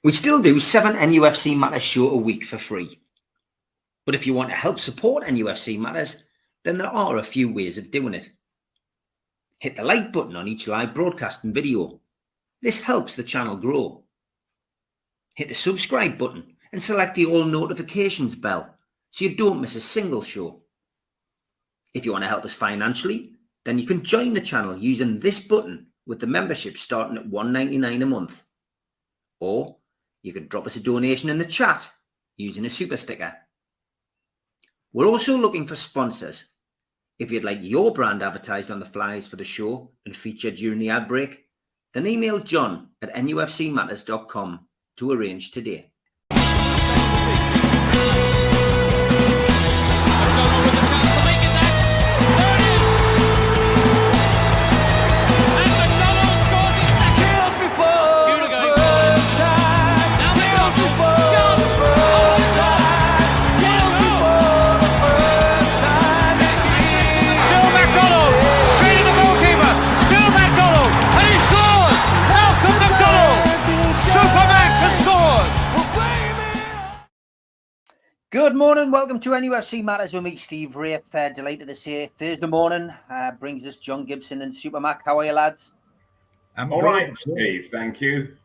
We still do 7 NUFC Matters show a week for free. But if you want to help support NUFC Matters, then there are a few ways of doing it. Hit the like button on each live broadcast and video. This helps the channel grow. Hit the subscribe button and select the all notifications bell so you don't miss a single show. If you want to help us financially, then you can join the channel using this button with the membership starting at $1.99 a month. Or you can drop us a donation in the chat using a super sticker. We're also looking for sponsors. If you'd like your brand advertised on the flyers for the show and featured during the ad break, then email John at nufcmatters.com to arrange today. Good morning, welcome to NUFC Matters with me, Steve Wraith. Delighted to say Thursday morning brings us John Gibson and Supermac. How are you, lads? I'm all right, Steve. Thank you.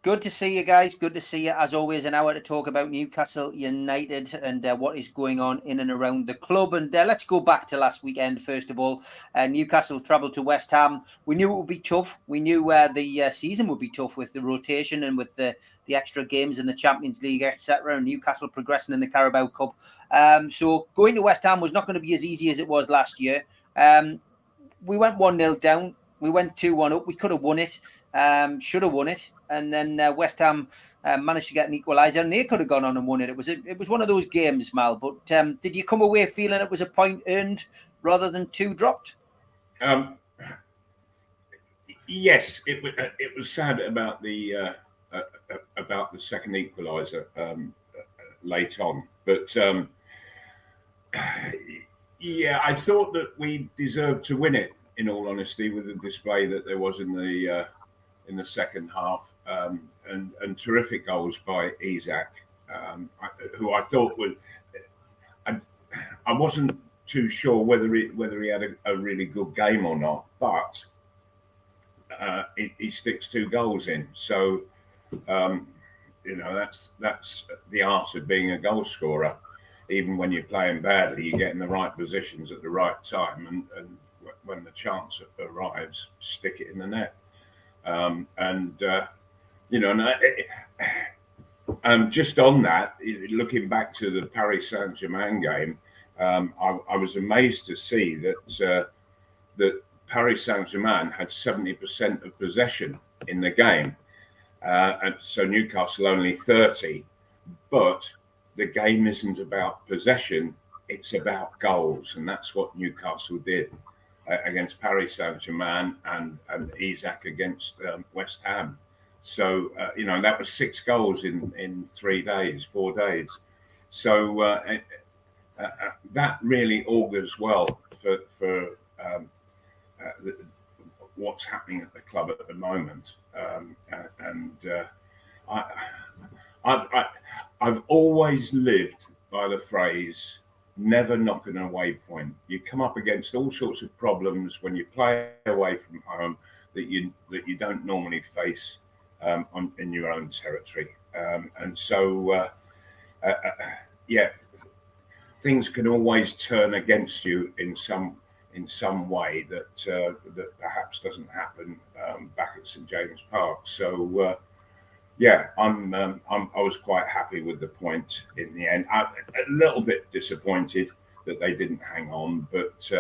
Good to see you guys. Good to see you. As always, an hour to talk about Newcastle United and what is going on in and around the club. And let's go back to last weekend, first of all. Newcastle travelled to West Ham. We knew it would be tough. We knew the season would be tough with the rotation and with the extra games in the Champions League, etc. And Newcastle progressing in the Carabao Cup. So going to West Ham was not going to be as easy as it was last year. We went 1-0 down. We went 2-1 up. We could have won it, should have won it. And then West Ham managed to get an equaliser, and they could have gone on and won it. It was one of those games, Mal. But did you come away feeling it was a point earned rather than 2 dropped? Yes, it was sad about the second equaliser late on, but yeah, I thought that we deserved to win it. In all honesty, with the display that there was in the second half, and terrific goals by Isak, who I thought was, I wasn't too sure whether he had a really good game or not, but he sticks 2 goals in, so that's the art of being a goal scorer. Even when you're playing badly, you get in the right positions at the right time, and when the chance arrives, stick it in the net. Just on that, looking back to the Paris Saint-Germain game, I was amazed to see that Paris Saint-Germain had 70% of possession in the game, and so Newcastle only 30. But the game isn't about possession; it's about goals, and that's what Newcastle did against Paris Saint-Germain and Isak against West Ham. So, that was 6 goals in 4 days. So that really augurs well for what's happening at the club at the moment. I've always lived by the phrase, never knock an away point. You come up against all sorts of problems when you play away from home that you don't normally face in your own territory, and so things can always turn against you in some way that perhaps doesn't happen back at St James Park. So I was quite happy with the point in the end. A little bit disappointed that they didn't hang on, but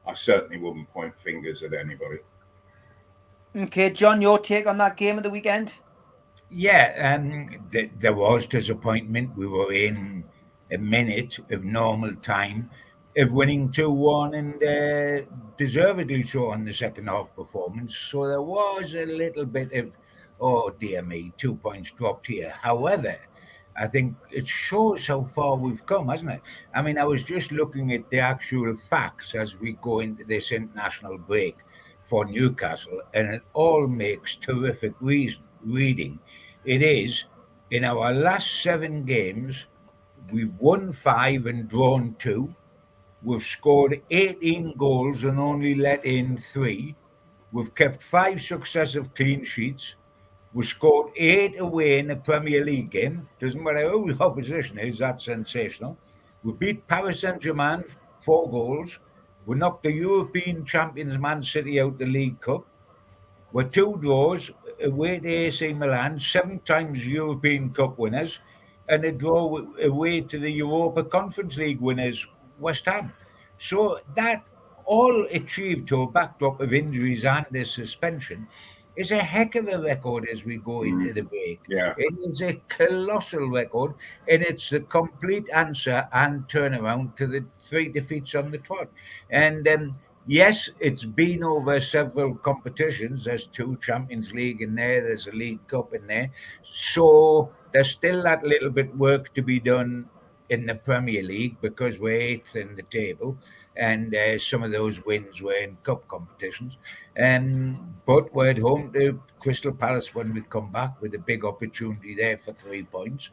I certainly wouldn't point fingers at anybody. Okay, John, your take on that game of the weekend? Yeah, there was disappointment. We were in a minute of normal time of winning 2-1 and deservedly so on the second half performance. So there was a little bit of, oh dear me, 2 points dropped here. However, I think it shows how far we've come, hasn't it? I mean, I was just looking at the actual facts as we go into this international break for Newcastle, and it all makes terrific reading. It is In our last 7 games, we've won 5 and drawn 2. We've scored 18 goals and only let in 3. We've kept 5 successive clean sheets. We scored 8 away in a Premier League game. Doesn't matter who the opposition is, that's sensational. We beat Paris Saint-Germain 4 goals. We knocked the European champions Man City out the League Cup. We're 2 draws away to AC Milan, 7 times European Cup winners, and a draw away to the Europa Conference League winners, West Ham. So that all achieved to a backdrop of injuries and a suspension is a heck of a record as we go into the break. Yeah. It is a colossal record, and it's the complete answer and turnaround to the 3 defeats on the trot. And yes, it's been over several competitions. There's 2 Champions League in there. There's a League Cup in there. So there's still that little bit work to be done in the Premier League because we're 8th in the table, and some of those wins were in cup competitions. But we're at home to Crystal Palace when we come back with a big opportunity there for 3 points.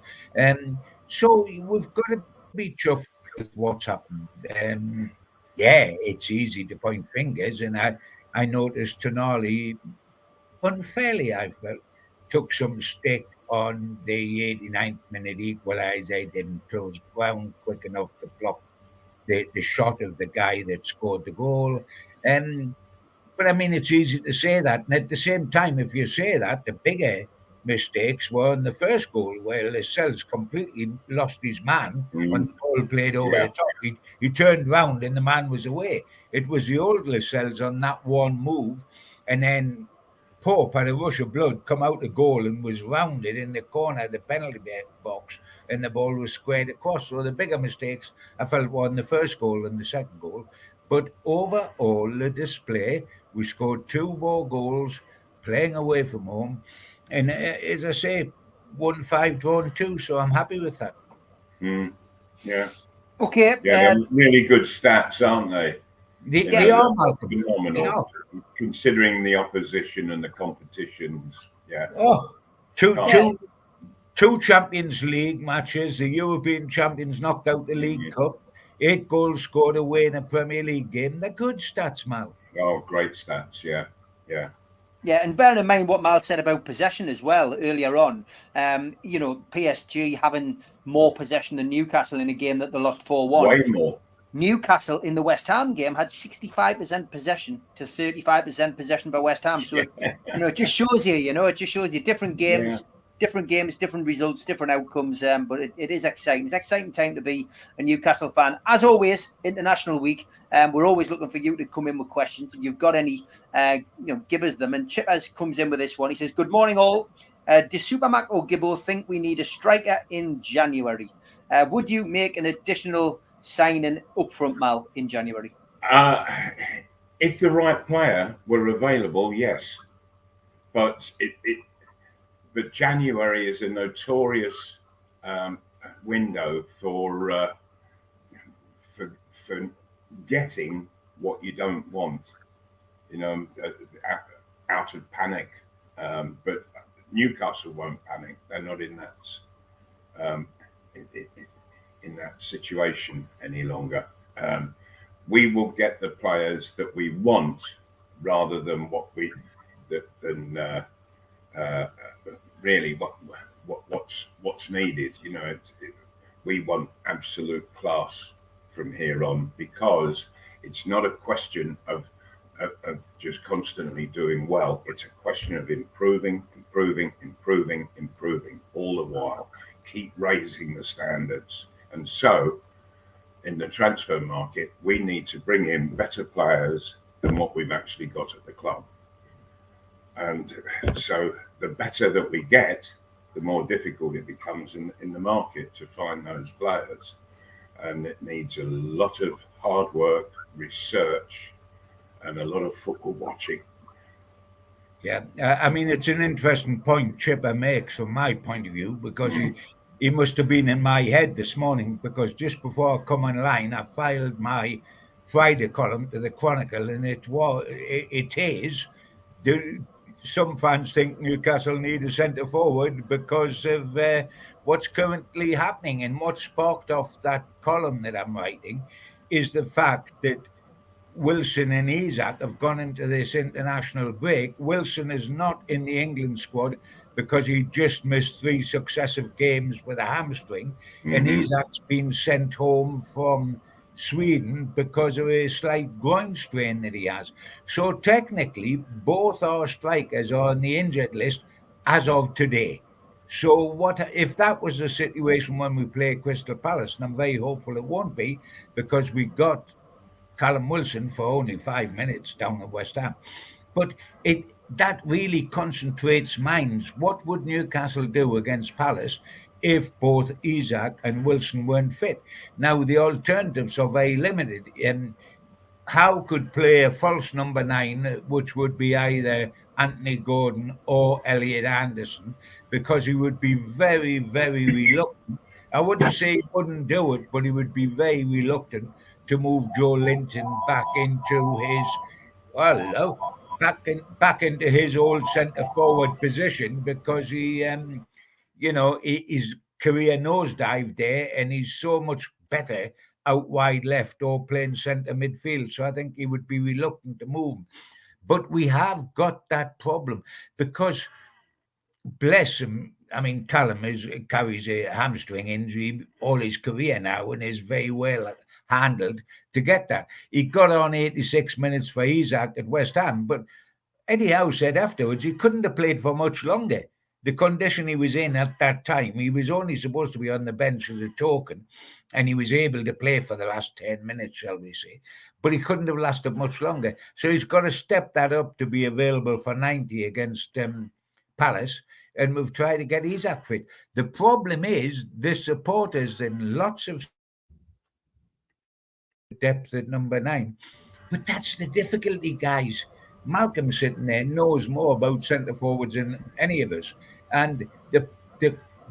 So we've got to be chuffed with what's happened. Yeah, it's easy to point fingers, and I noticed Tonali, unfairly I felt, took some stick on the 89th minute equaliser, didn't close ground quick enough to block the shot of the guy that scored the goal. But I mean, it's easy to say that. And at the same time, if you say that, the bigger mistakes were in the first goal, where Lascelles completely lost his man when the ball played over the top. He turned round and the man was away. It was the old Lascelles on that one move. And then Pope had a rush of blood, come out the goal and was rounded in the corner of the penalty box, and the ball was squared across. So the bigger mistakes, I felt, were in the first goal and the second goal. But overall, the display, we scored 2 more goals, playing away from home. And as I say, won 5, drawn 2. So I'm happy with that. Yeah. Okay. Yeah, they're really good stats, aren't they? They are, Malcolm. Phenomenal, considering the opposition and the competitions. Yeah. Oh, two Champions League matches. The European champions knocked out the League Cup. 8 goals scored away in a Premier League game. They're good stats, Mal. Oh, great stats. Yeah. Yeah, and bearing in mind what Mal said about possession as well earlier on, PSG having more possession than Newcastle in a game that they lost 4-1. Way more. Newcastle in the West Ham game had 65% possession to 35% possession by West Ham. So, it just shows you, different games, different results, different outcomes. But it is exciting. It's an exciting time to be a Newcastle fan. As always, International Week, we're always looking for you to come in with questions. If you've got any, give us them. And Chippers comes in with this one. He says, "Good morning, all. Does Supermac or Gibbo think we need a striker in January? Would you make an additional signing up front, Mal, in January?" If the right player were available, yes. But but January is a notorious window for getting what you don't want, out of panic. But Newcastle won't panic. They're not in that in that situation any longer. We will get the players that we want rather than really what's needed. We want absolute class from here on, because it's not a question of just constantly doing well. It's a question of improving all the while. Keep raising the standards. And so, in the transfer market, we need to bring in better players than what we've actually got at the club. And so, the better that we get, the more difficult it becomes in the market to find those players. And it needs a lot of hard work, research, and a lot of football watching. Yeah, I mean, it's an interesting point Chipper makes from my point of view, because he must have been in my head this morning, because just before I come online, I filed my Friday column to the Chronicle, and it is some fans think Newcastle need a centre forward because of what's currently happening. And what sparked off that column that I'm writing is the fact that Wilson and Isak have gone into this international break. Wilson is not in the England squad because he just missed 3 successive games with a hamstring, and Isak's been sent home from Sweden because of a slight groin strain that he has. So technically, both our strikers are on the injured list as of today. So what if that was the situation when we play Crystal Palace? And I'm very hopeful it won't be, because we got Callum Wilson for only 5 minutes down at West Ham. But that really concentrates minds. What would Newcastle do against Palace if both Isak and Wilson weren't fit? Now, the alternatives are very limited. Howe could play a false number 9, which would be either Anthony Gordon or Elliot Anderson, because he would be very, very reluctant. I wouldn't say he wouldn't do it, but he would be very reluctant to move Joe Linton back into his old centre forward position, because his career nosedived there, and he's so much better out wide left or playing centre midfield. So I think he would be reluctant to move. But we have got that problem because, bless him, I mean, Callum carries a hamstring injury all his career now and is very well handled to get that. He got on 86 minutes for Isak at West Ham, but Eddie Howe said afterwards he couldn't have played for much longer. The condition he was in at that time, he was only supposed to be on the bench as a token, and he was able to play for the last 10 minutes, shall we say. But he couldn't have lasted much longer. So he's got to step that up to be available for 90 against Palace, and we've tried to get Isak fit. The problem is the supporters and lots of depth at number 9. But that's the difficulty, guys. Malcolm sitting there knows more about centre forwards than any of us. And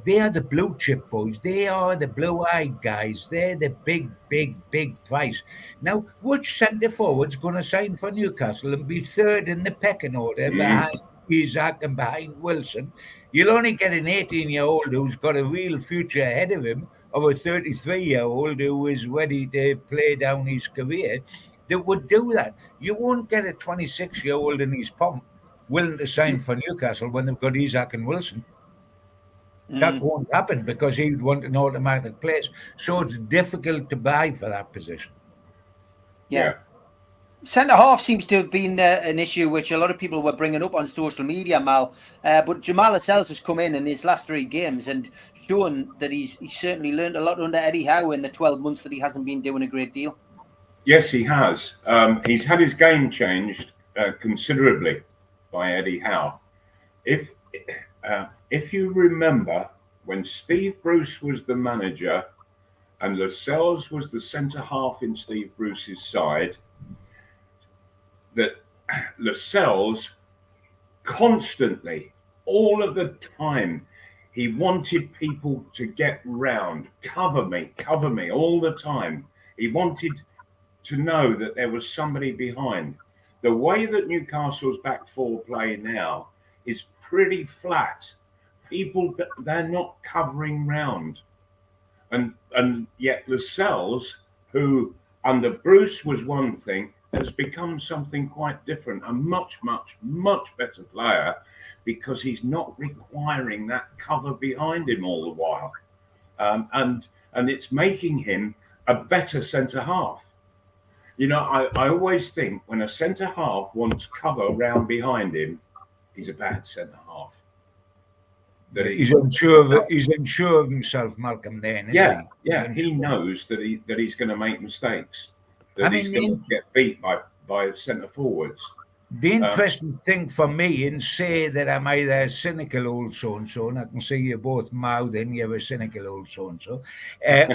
they are the blue chip boys. They are the blue-eyed guys. They're the big, big, big price. Now, which centre forward's going to sign for Newcastle and be third in the pecking order behind Isak and behind Wilson? You'll only get an 18-year-old who's got a real future ahead of him, or a 33-year-old who is ready to play down his career, that would do that. You won't get a 26-year-old in his pomp willing to sign for Newcastle when they've got Isak and Wilson. That won't happen because he'd want an automatic place. So it's difficult to buy for that position. Yeah. Centre half seems to have been an issue which a lot of people were bringing up on social media, Mal. But Jamal Lascelles has come in his last 3 games and shown that he's certainly learned a lot under Eddie Howe in the 12 months that he hasn't been doing a great deal. Yes, he has. He's had his game changed considerably by Eddie Howe. If you remember, when Steve Bruce was the manager and Lascelles was the centre half in Steve Bruce's side, that Lascelles constantly, all of the time, he wanted people to get round, cover me all the time. He wanted to know that there was somebody behind. The way that Newcastle's back 4 play now is pretty flat. People, they're not covering round. And yet Lascelles, who under Bruce was one thing, has become something quite different, a much, much, much better player, because he's not requiring that cover behind him all the while. And it's making him a better centre half. You know, I always think when a centre half wants cover round behind him, he's a bad centre half. He's unsure of himself, Malcolm. Then, isn't he? Yeah. He knows that he's going to make mistakes. He's going to get beat by centre forwards. The interesting thing for me, and say that I'm either a cynical old so-and-so, and I can see you both mouthing you're a cynical old so-and-so,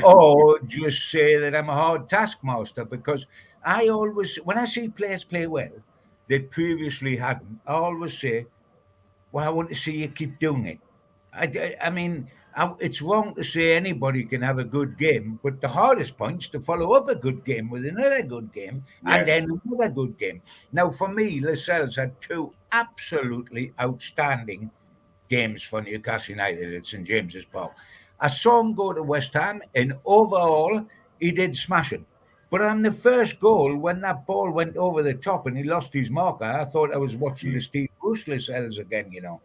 or just say that I'm a hard taskmaster, because I always, when I see players play well that previously hadn't, I always say, well, I want to see you keep doing it. I mean, it's wrong to say anybody can have a good game, but the hardest point's to follow up a good game with another good game and Yes. then another good game. Now, for me, Lascelles had 2 absolutely outstanding games for Newcastle United at St James's Park. I saw him go to West Ham, and overall, he did smash it. But on the first goal, when that ball went over the top and he lost his marker, I thought I was watching the Steve Bruce Lascelles again, you know.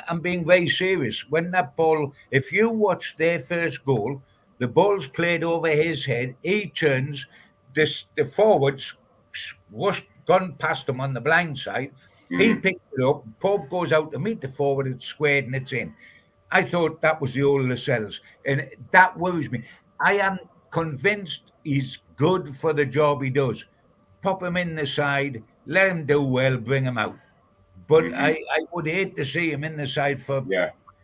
I'm being very serious. When that ball, if you watch their first goal, the ball's played over his head, he turns, the forwards gone past him on the blind side. He picked it up, Pope goes out to meet the forward, it's squared and it's in. I thought that was the old Lascelles, and that worries me. I am convinced he's good for the job he does. Pop him in the side, let him do well, bring him out. But I would hate to see him in the side for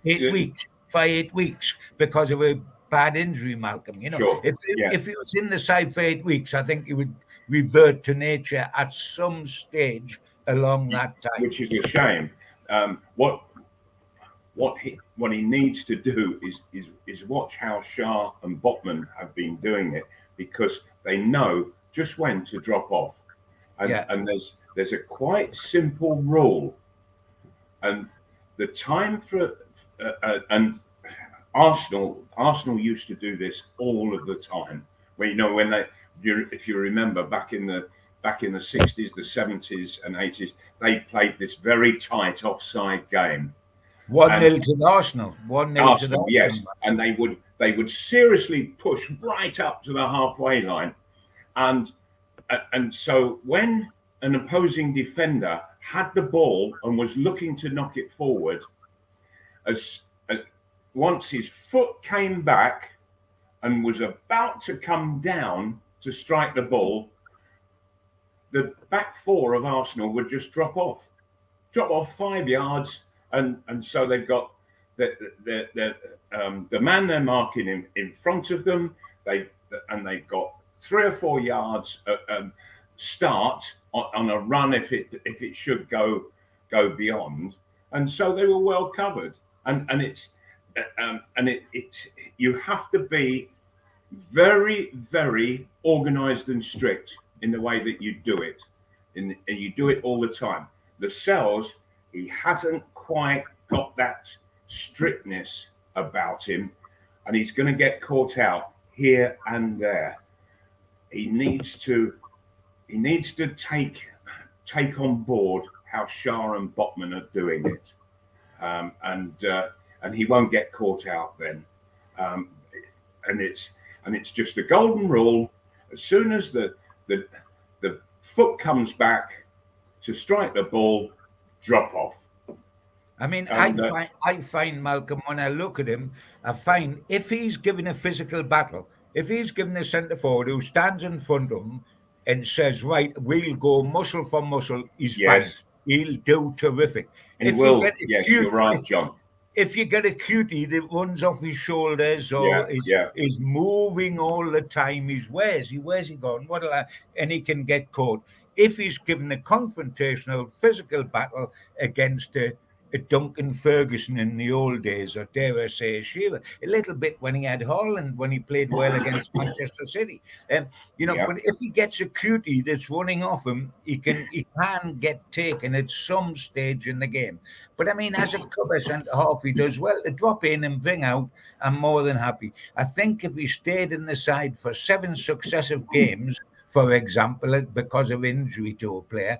8 weeks, because of a bad injury, Malcolm. You know, Sure. If he was in the side for 8 weeks, I think he would revert to nature at some stage along that time. Which is a shame. What he needs to do is watch how Shah and Botman have been doing it, because they know just when to drop off, and there's a quite simple rule, and the time for and Arsenal used to do this all of the time. When if you remember back in the 60s, the 70s and 80s, they played this very tight offside game. 1-0 to Arsenal. 1-0 to Arsenal. Yes, and they would seriously push right up to the halfway line, and so when an opposing defender had the ball and was looking to knock it forward, once his foot came back and was about to come down to strike the ball, the back four of Arsenal would just drop off 5 yards. And so they've got the man they're marking in front of them. They've got 3 or 4 yards start on a run if it should go beyond. And so they were well covered. And you have to be very, very organised and strict in the way that you do it, and you do it all the time. Lascelles, he hasn't quite got that strictness about him, and he's going to get caught out here and there. He needs to take on board how Shah and Botman are doing it, and he won't get caught out then. And it's just a golden rule. As soon as the foot comes back to strike the ball, drop off. I mean, I find Malcolm, when I look at him, I find if he's given a physical battle, if he's given a centre forward who stands in front of him and says, right, we'll go muscle for muscle, he's fine. He'll do terrific. Yes, you're right, John. If you get a cutie that runs off his shoulders or is moving all the time, where's he gone? And he can get caught. If he's given a confrontational physical battle against a Duncan Ferguson in the old days, or dare I say a Shearer, a little bit when he had Haaland, when he played well against Manchester City. But if he gets a cutie that's running off him, he can get taken at some stage in the game. But I mean, as a cover centre half, he does well to drop in and bring out. I'm more than happy. I think if he stayed in the side for 7 successive games, for example, because of injury to a player,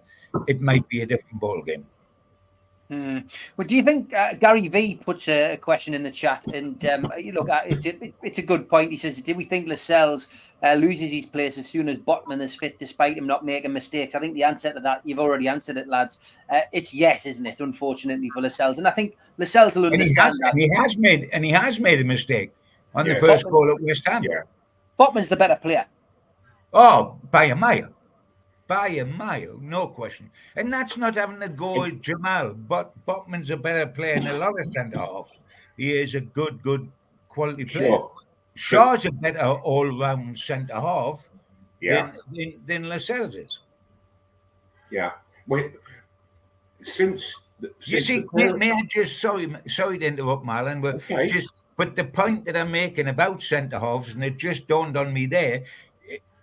it might be a different ball game. Well, do you think Gary V puts a question in the chat, and it's a good point. He says, "Do we think Lascelles loses his place as soon as Botman is fit, despite him not making mistakes?" I think the answer to that, you've already answered it, lads. It's yes, isn't it? Unfortunately for Lascelles, and I think Lascelles will understand that. And he has made a mistake on the first goal at West Ham. Yeah, Botman's the better player. Oh, by a mile. By a mile, no question. And that's not having to go with Jamal, but Botman's a better player than a lot of centre-halves. He is a good quality player. Sure. Shaw's a better all-round centre-half than Lascelles is. Yeah. Wait, you see, may I just, sorry to interrupt, Marlon, but But the point that I'm making about centre halves, and it just dawned on me there,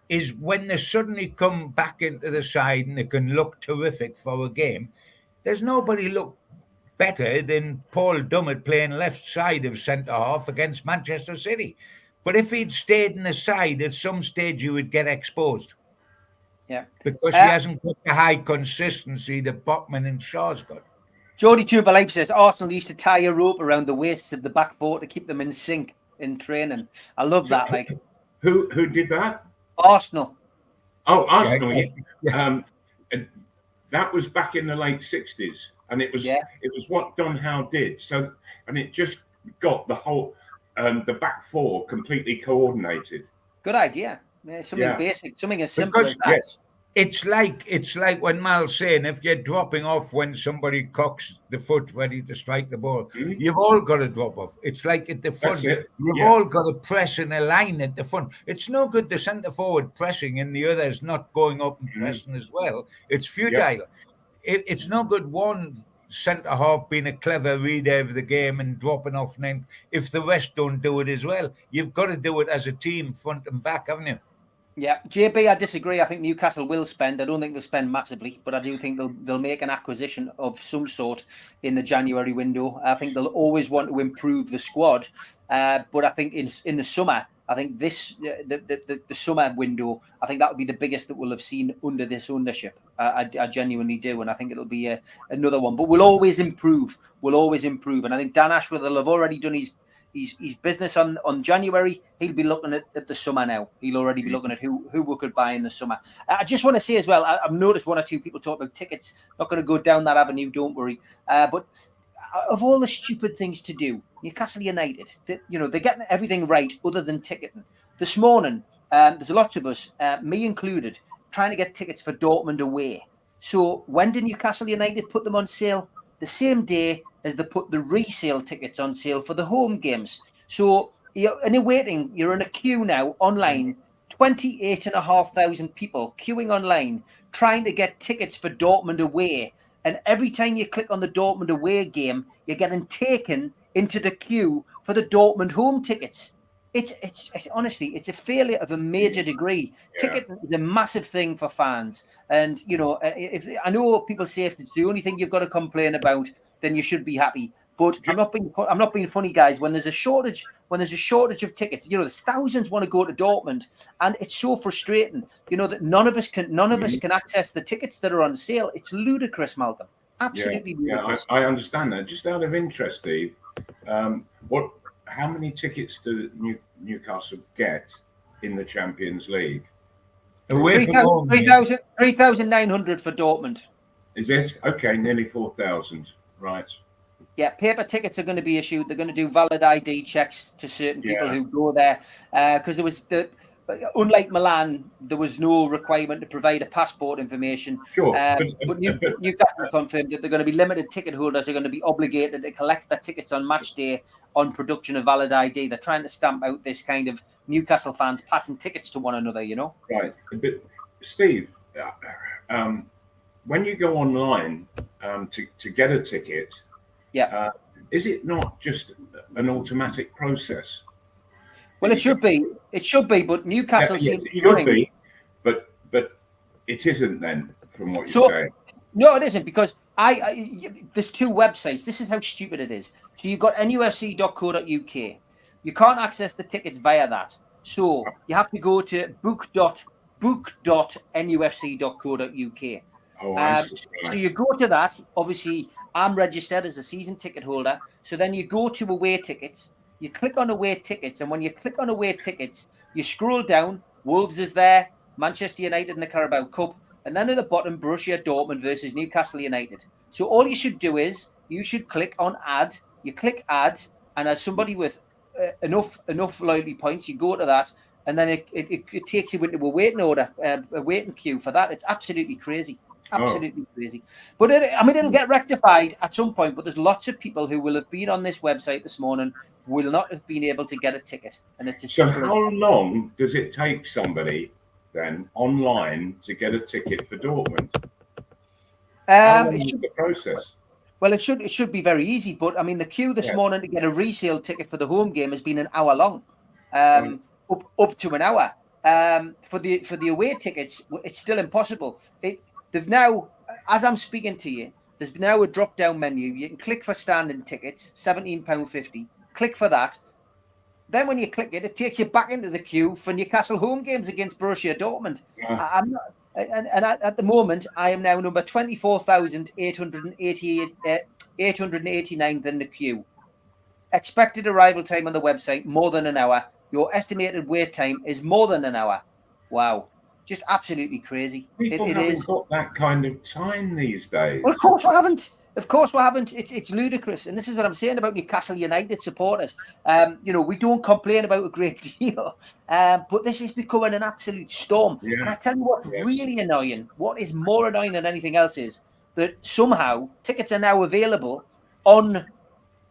is when they suddenly come back into the side and they can look terrific for a game, there's nobody look better than Paul Dummett playing left side of centre half against Manchester City. But if he'd stayed in the side, at some stage he would get exposed. Yeah. Because he hasn't got the high consistency that Bachmann and Shaw's got. Jody Tuber Life says Arsenal used to tie a rope around the waists of the back four to keep them in sync in training. I love that. Like, who did that? Arsenal. Oh, Arsenal. Yeah. That was back in the late 60s, and it was what Don Howe did. So, and it just got the whole the back four completely coordinated. Good idea. Something basic, something as simple as that. Yes. It's like when Mal's saying, if you're dropping off when somebody cocks the foot ready to strike the ball, you've all got to drop off. It's like at the front, you've all got to press in a line at the front. It's no good the centre forward pressing and the others not going up and pressing as well. It's futile. It's no good one centre half being a clever reader of the game and dropping off length if the rest don't do it as well. You've got to do it as a team, front and back, haven't you? Yeah, JB, I disagree. I think Newcastle will spend. I don't think they'll spend massively, but I do think they'll make an acquisition of some sort in the January window. I think they'll always want to improve the squad, but I think in the summer, I think the summer window, I think that will be the biggest that we'll have seen under this ownership. I genuinely do, and I think it'll be another one. But we'll always improve. And I think Dan Ashworth will have already done his business on January. He'll be looking at the summer now. He'll already be looking at who we could buy in the summer. I just want to say as well, I've noticed one or two people talk about tickets. Not going to go down that avenue, don't worry. But of all the stupid things to do, Newcastle United, they're getting everything right other than ticketing. This morning, there's lots of us, me included, trying to get tickets for Dortmund away. So when did Newcastle United put them on sale? The same day as they put the resale tickets on sale for the home games. So you're in a queue now online, 28,500 people queuing online, trying to get tickets for Dortmund away. And every time you click on the Dortmund away game, you're getting taken into the queue for the Dortmund home tickets. It's honestly, it's a failure of a major degree. Ticketing is a massive thing for fans, and if I know people say if it's the only thing you've got to complain about, then you should be happy. But I'm not being funny, guys. When there's a shortage of tickets, there's thousands want to go to Dortmund, and it's so frustrating. That none of us can access the tickets that are on sale. It's ludicrous, Malcolm. Absolutely ludicrous. I understand that. Just out of interest, Steve, how many tickets do Newcastle get in the Champions League? 3,900 for Dortmund. Is it? Okay, nearly 4,000. Right. Yeah, paper tickets are going to be issued. They're going to do valid ID checks to certain people who go there. Because unlike Milan, there was no requirement to provide a passport information. Sure. But Newcastle confirmed that they're going to be limited ticket holders are going to be obligated to collect their tickets on match day on production of valid ID. They're trying to stamp out this kind of Newcastle fans passing tickets to one another, Right. But Steve, when you go online to get a ticket, is it not just an automatic process? Well, it should be. But Newcastle seems to be running. But it isn't then, from what you're saying. No, it isn't, because there's two websites. This is how stupid it is. So you've got nufc.co.uk. You can't access the tickets via that. So you have to go to book.nufc.co.uk. So you go to that. Obviously, I'm registered as a season ticket holder. So then you go to away tickets. You click on away tickets, and when you click on away tickets, you scroll down. Wolves is there, Manchester United in the Carabao Cup, and then at the bottom, Borussia Dortmund versus Newcastle United. So all you should do is you should click on add. You click add, and as somebody with enough loyalty points, you go to that, and then it takes you into a waiting order, a waiting queue for that. It's absolutely crazy. Absolutely crazy. But it'll get rectified at some point, but there's lots of people who will have been on this website this morning will not have been able to get a ticket. And it's as simple as how long does it take somebody then online to get a ticket for Dortmund? How long is the process? Well, it should be very easy, but I mean, the queue this morning to get a resale ticket for the home game has been an hour long, up to an hour. For the away tickets, it's still impossible. They've now, as I'm speaking to you, there's now a drop down menu. You can click for standing tickets, £17.50. Click for that. Then when you click it, it takes you back into the queue for Newcastle home games against Borussia Dortmund. I'm not. And at the moment, I am now number 24,889 in the queue. Expected arrival time on the website, more than an hour. Your estimated wait time is more than an hour. Wow. Just absolutely crazy. People haven't got that kind of time these days. Well, of course we haven't. Of course we haven't. It's ludicrous. And this is what I'm saying about Newcastle United supporters. We don't complain about a great deal, but this is becoming an absolute storm. Yeah. And I tell you what's really annoying, what is more annoying than anything else is that somehow tickets are now available on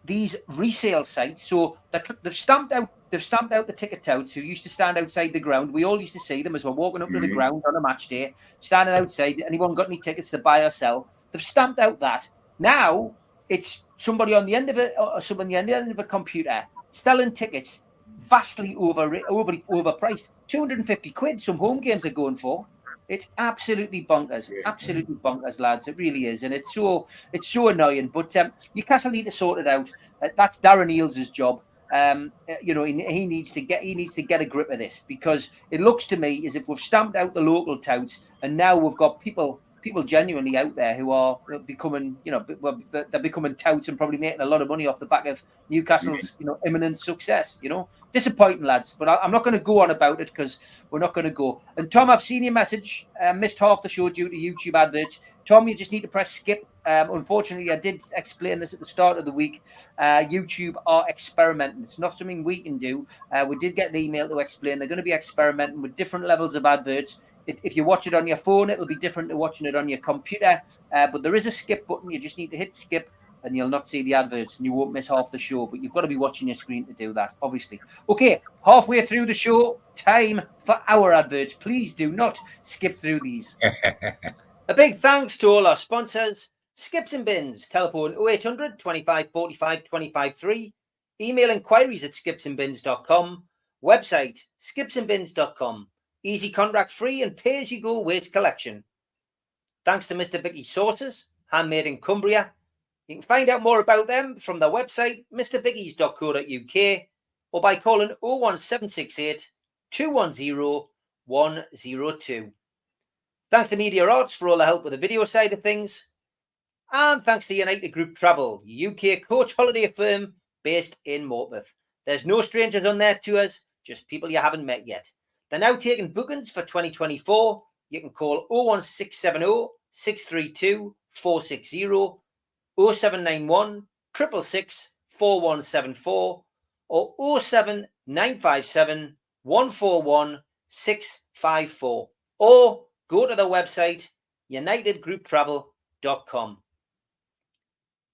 these resale sites. So they've stamped out the ticket touts who used to stand outside the ground. We all used to see them as we're walking up to the ground on a match day, standing outside. Anyone got any tickets to buy or sell? They've stamped out that. Now it's somebody on the end of it, or somebody on the end of a computer selling tickets vastly overpriced. 250 quid some home games are going for. It's absolutely bonkers. Absolutely bonkers, lads. It really is. And it's so annoying. But Newcastle need to sort it out. That's Darren Eales' job. He needs to get a grip of this, because it looks to me as if we've stamped out the local touts, and now we've got people genuinely out there who are becoming, they're becoming touts and probably making a lot of money off the back of Newcastle's, imminent success. Disappointing, lads. But I'm not going to go on about it, because we're not going to go. And Tom, I've seen your message. Missed half the show due to YouTube adverts. Tom, you just need to press skip. Unfortunately, I did explain this at the start of the week. YouTube are experimenting. It's not something we can do. We did get an email to explain they're going to be experimenting with different levels of adverts. If you watch it on your phone, it'll be different to watching it on your computer. But there is a skip button. You just need to hit skip, and you'll not see the adverts, and you won't miss half the show. But you've got to be watching your screen to do that, obviously. Okay, halfway through the show, time for our adverts. Please do not skip through these. A big thanks to all our sponsors. Skips and Bins, telephone 0800 25 45 25 3, email inquiries at skipsandbins.com, website skipsandbins.com, easy contract free and pay as you go waste collection. Thanks to Mr. Vicky Sauces, handmade in Cumbria. You can find out more about them from their website mrvickies.co.uk or by calling 01768 210 102. Thanks to Media Arts for all the help with the video side of things. And thanks to United Group Travel, UK coach holiday firm based in Morpeth. There's no strangers on their tours, just people you haven't met yet. They're now taking bookings for 2024. You can call 01670 632 460, 0791 666 4174, or 07957 141 654. Or go to the website unitedgrouptravel.com.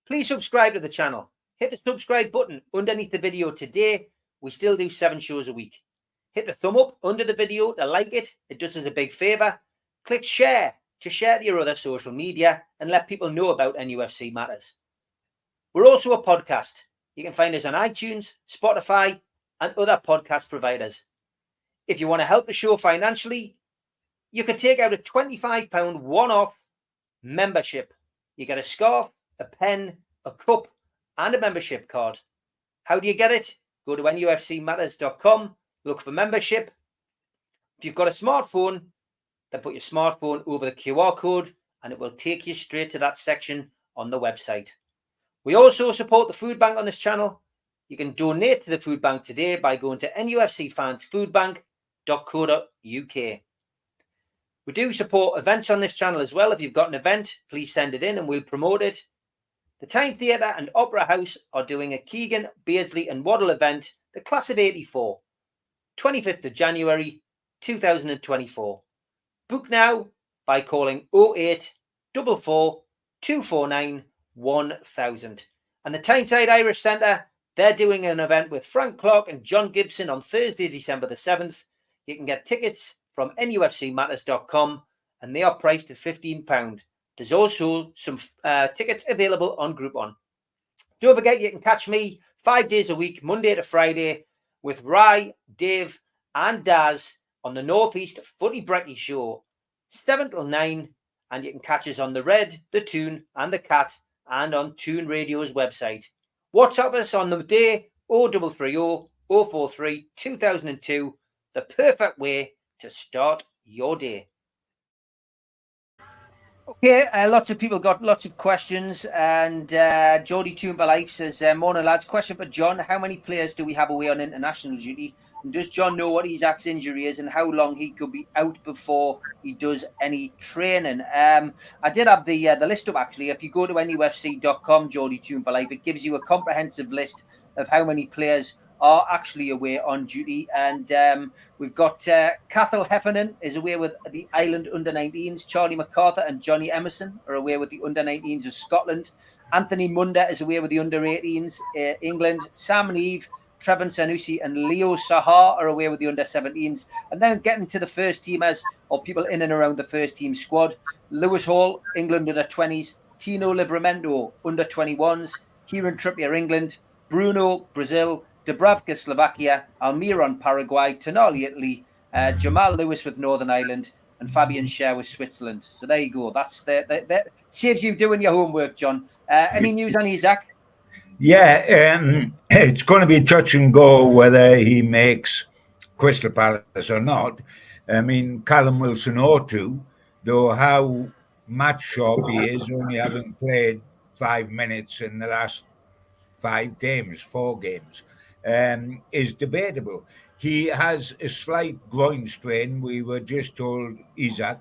Please subscribe to the channel. Hit the subscribe button underneath the video today. We still do 7 shows a week. Hit the thumb up under the video to like it. It does us a big favour. Click share to share to your other social media and let people know about NUFC matters. We're also a podcast. You can find us on iTunes, Spotify, and other podcast providers. If you want to help the show financially, you can take out a £25 one-off membership. You get a scarf, a pen, a cup, and a membership card. How do you get it? Go to nufcmatters.com, look for membership. If you've got a smartphone, then put your smartphone over the QR code and it will take you straight to that section on the website. We also support the food bank on this channel. You can donate to the food bank today by going to nufcfansfoodbank.co.uk. We do support events on this channel as well. If you've got an event, please send it in and we'll promote it. The Tyne Theatre and Opera House are doing a Keegan, Beardsley and Waddle event, the Class of 84, 25th of January 2024. Book now by calling 0844 249 1000. And the Tyneside Irish Centre, they're doing an event with Frank Clark and John Gibson on Thursday, December the 7th. You can get tickets from nufcmatters.com and they are priced at £15. There's also some tickets available on Groupon. Don't forget, you can catch me 5 days a week, Monday to Friday, with Rye, Dave, and Daz on the Northeast Footy Brekkie Show, 7 till 9. And you can catch us on the Red, the Toon, and the Cat, and on Toon Radio's website. WhatsApp us on the day 0330 043 2002, the perfect way to start your day. Okay, lots of people got lots of questions, and Geordie Toomba Life says, morning lads, question for John, how many players do we have away on international duty, and does John know what Isaac's injury is and how long he could be out before he does any training? I did have the list up actually. If you go to NUFC.com, Geordie Toomba Life, it gives you a comprehensive list of how many players are actually away on duty, and we've got Cathal Heffernan is away with the Ireland under-19s. Charlie MacArthur and Johnny Emerson are away with the under-19s of Scotland. Anthony Munda is away with the under-18s England. Sam Neve, Trevor Sanusi and Leo Sahar are away with the under-17s. And then getting to the first teamers, or people in and around the first team squad: Lewis Hall, England under-20s. Tino Livramento, under-21s. Kieran Trippier, England. Bruno, Brazil. Dubravka, Slovakia, Almiron, Paraguay, Tonali, Italy, Jamal Lewis with Northern Ireland, and Fabian Schär with Switzerland. So there you go. That saves you doing your homework, John. Any news on Isaac? Yeah, it's going to be touch and go whether he makes Crystal Palace or not. I mean, Callum Wilson ought to, though how match sharp he is, only having played 5 minutes in the last 4 games, is debatable. He has a slight groin strain. We were just told, Isaac,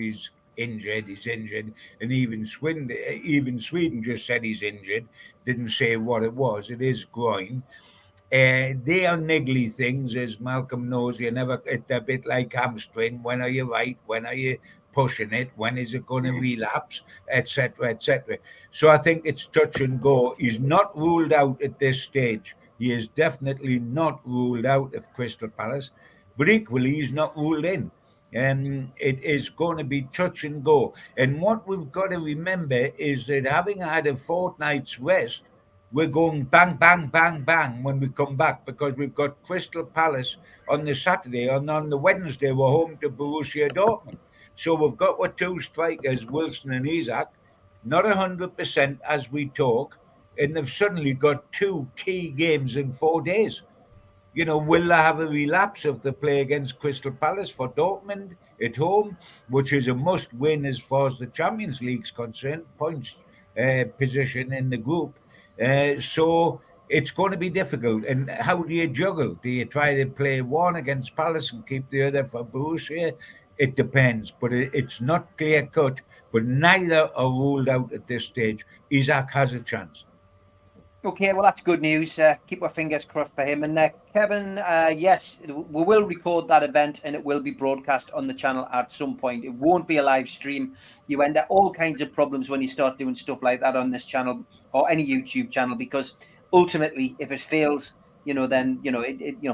he's injured, and even Sweden just said he's injured, didn't say what it was. It is groin. They are niggly things, as Malcolm knows. It's a bit like hamstring. When are you right? When are you pushing it? When is it going to relapse? Etc. etc. So I think it's touch and go. He's not ruled out at this stage. He is definitely not ruled out of Crystal Palace, but equally he's not ruled in. And it is going to be touch and go. And what we've got to remember is that having had a fortnight's rest, we're going bang, bang, bang, bang when we come back, because we've got Crystal Palace on the Saturday, and on the Wednesday we're home to Borussia Dortmund. So we've got our two strikers, Wilson and Isaac, not 100% as we talk, and they've suddenly got 2 key games in 4 days. You know, will they have a relapse if they play against Crystal Palace for Dortmund at home, which is a must-win as far as the Champions League's concerned, points position in the group. So it's going to be difficult. And how do you juggle? Do you try to play one against Palace and keep the other for Borussia? It depends, but it's not clear-cut. But neither are ruled out at this stage. Isaac has a chance. Okay, well, that's good news. Keep our fingers crossed for him. And Kevin, yes, we will record that event and it will be broadcast on the channel at some point. It won't be a live stream. You end up all kinds of problems when you start doing stuff like that on this channel or any YouTube channel, because ultimately, if it fails, then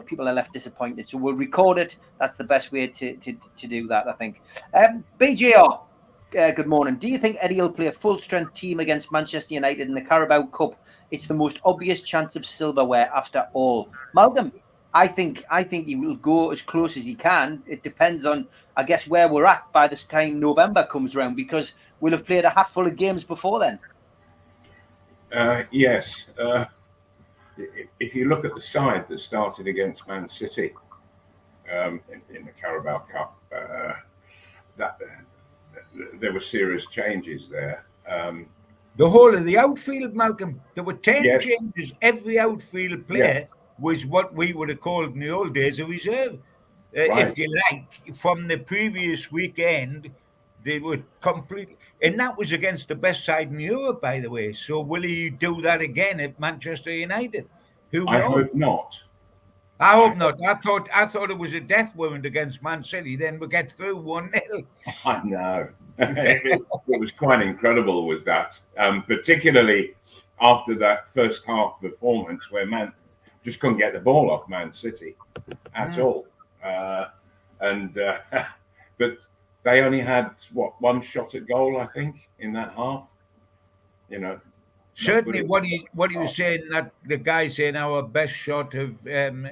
people are left disappointed. So we'll record it. That's the best way to do that, I think. BJR. Good morning. Do you think Eddie will play a full-strength team against Manchester United in the Carabao Cup? It's the most obvious chance of silverware after all. Malcolm, I think he will go as close as he can. It depends on, I guess, where we're at by this time November comes around, because we'll have played a hatful of games before then. Yes. If you look at the side that started against Man City in the Carabao Cup, there were serious changes there. The whole of the outfield, Malcolm, there were 10 Yes. changes. Every outfield player was what we would have called in the old days a reserve. Right. If you like, from the previous weekend, they were completely... And that was against the best side in Europe, by the way. So will he do that again at Manchester United? Who knows? I hope not. I hope not. I thought it was a death wound against Man City. Then we get through 1-0. I know. It was quite incredible, was that? Particularly after that first half performance where Man just couldn't get the ball off Man City at all. But they only had one shot at goal, I think, in that half. You know, certainly what he was saying, that the guy saying our best shot of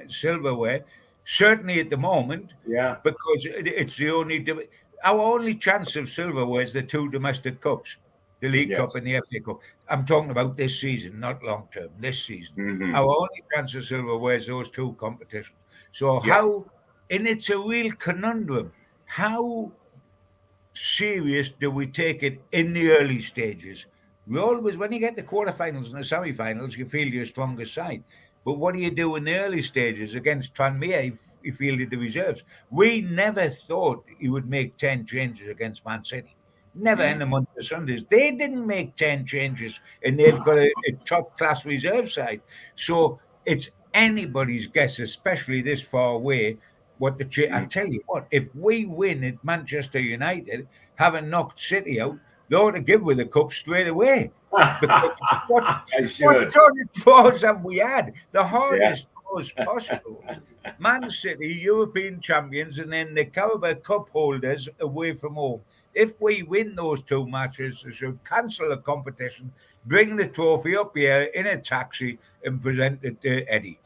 silverware, certainly at the moment, yeah, because it's the our only chance of silverware is the two domestic cups, the League Cup and the FA Cup. I'm talking about this season, not long term. This season, our only chance of silverware is those two competitions. So and it's a real conundrum. How serious do we take it in the early stages? We always, when you get to quarterfinals and the semi-finals, you feel your strongest side. But what do you do in the early stages against Tranmere? He fielded the reserves. We never thought he would make 10 changes against Man City. Never in the month of Sundays. They didn't make 10 changes, and they've got a top-class reserve side. So it's anybody's guess, especially this far away, what the I tell you what, if we win at Manchester United, having knocked City out, they ought to give with the cup straight away. Because what sort of draws have we had? The hardest draws possible. Man City, European champions, and then the Carabao Cup holders away from home. If we win those two matches, they should cancel the competition, bring the trophy up here in a taxi, and present it to Eddie.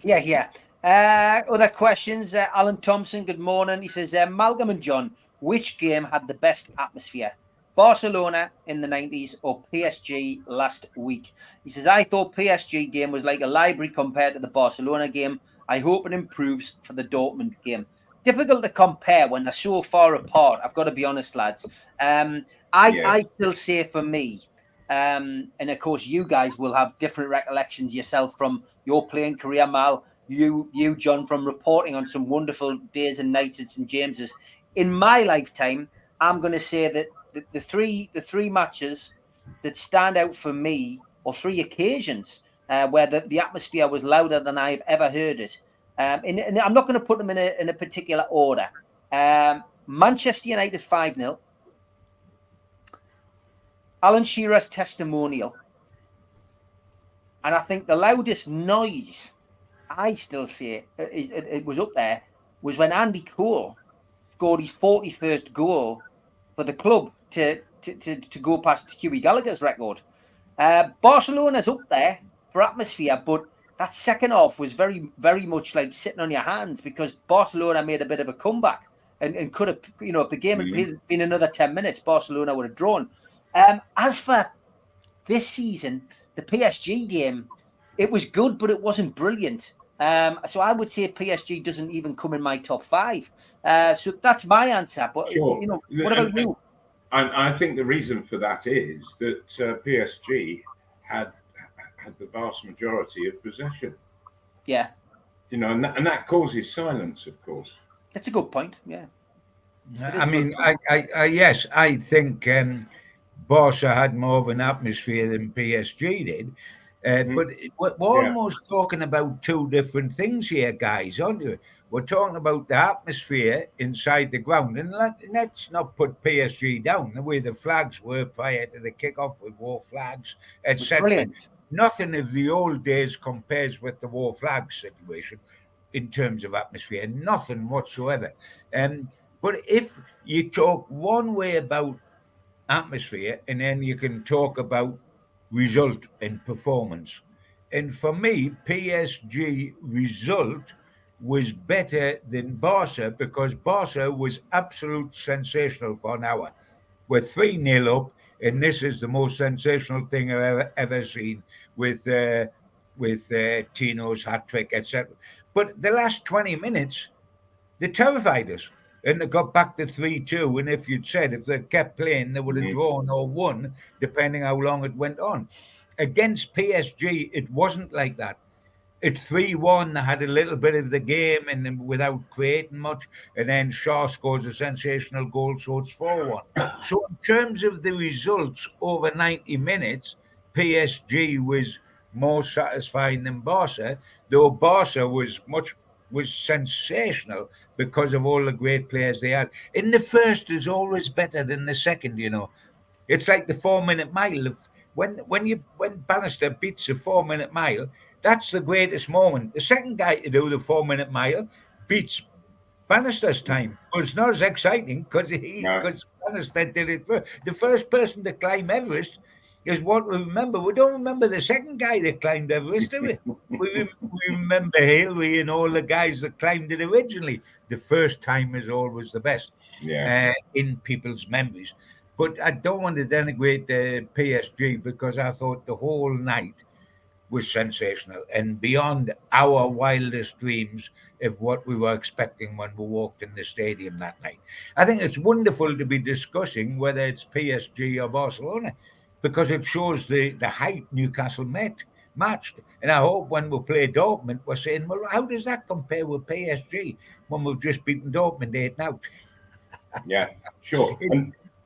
Yeah. Other questions? Alan Thompson, good morning. He says, Malcolm and John, which game had the best atmosphere? Barcelona in the 90s or PSG last week? He says, I thought PSG game was like a library compared to the Barcelona game. I hope it improves for the Dortmund game. Difficult to compare when they're so far apart. I've got to be honest, lads. I still say for me, and of course you guys will have different recollections yourself from your playing career, Mal. You, John, from reporting on some wonderful days and nights at St James's. In my lifetime, I'm going to say that the three matches that stand out for me, or three occasions where the atmosphere was louder than I've ever heard it. And I'm not going to put them in a particular order. Manchester United 5-0. Alan Shearer's testimonial. And I think the loudest noise, I still say it was up there, was when Andy Cole scored his 41st goal for the club to go past Hughie Gallagher's record. Barcelona's up there for atmosphere, but that second half was very, very much like sitting on your hands, because Barcelona made a bit of a comeback and could have, if the game had been another 10 minutes, Barcelona would have drawn. As for this season, the PSG game, it was good, but it wasn't brilliant. So I would say PSG doesn't even come in my top 5. So that's my answer. But what about you? I think the reason for that is that PSG had the vast majority of possession. Yeah. And that causes silence, of course. That's a good point. Yeah. I mean, yes, I think Barca had more of an atmosphere than PSG did. But we're almost talking about two different things here, guys, aren't we? We're talking about the atmosphere inside the ground, and let's not put PSG down. The way the flags were prior to the kickoff with war flags, etc. Nothing of the old days compares with the war flag situation in terms of atmosphere. Nothing whatsoever. But if you talk one way about atmosphere, and then you can talk about result and performance. And for me, PSG result was better than Barca, because Barca was absolute sensational for an hour. We're 3-0 up, and this is the most sensational thing I've ever seen with Tino's hat trick, etc. But the last 20 minutes, they terrified us. And they got back to 3-2. And if you'd said if they'd kept playing, they would have drawn or won, depending how long it went on. Against PSG, it wasn't like that. At 3-1, they had a little bit of the game and without creating much. And then Shaw scores a sensational goal, so it's 4-1. So in terms of the results over 90 minutes, PSG was more satisfying than Barca, though Barca was sensational because of all the great players they had. And the first is always better than the second, It's like the 4-minute mile. When Bannister beats the 4-minute mile, that's the greatest moment. The second guy to do the 4-minute mile beats Bannister's time. Well, it's not as exciting because Bannister did it first. The first person to climb Everest is what we remember. We don't remember the second guy that climbed Everest, do we? We remember Hillary and all the guys that climbed it originally. The first time is always the best in people's memories. But I don't want to denigrate the PSG because I thought the whole night was sensational and beyond our wildest dreams of what we were expecting when we walked in the stadium that night. I think it's wonderful to be discussing whether it's PSG or Barcelona because it shows the height Newcastle matched. And I hope when we play Dortmund, we're saying, well, how does that compare with PSG when we've just beaten Dortmund 8-0? Yeah, sure.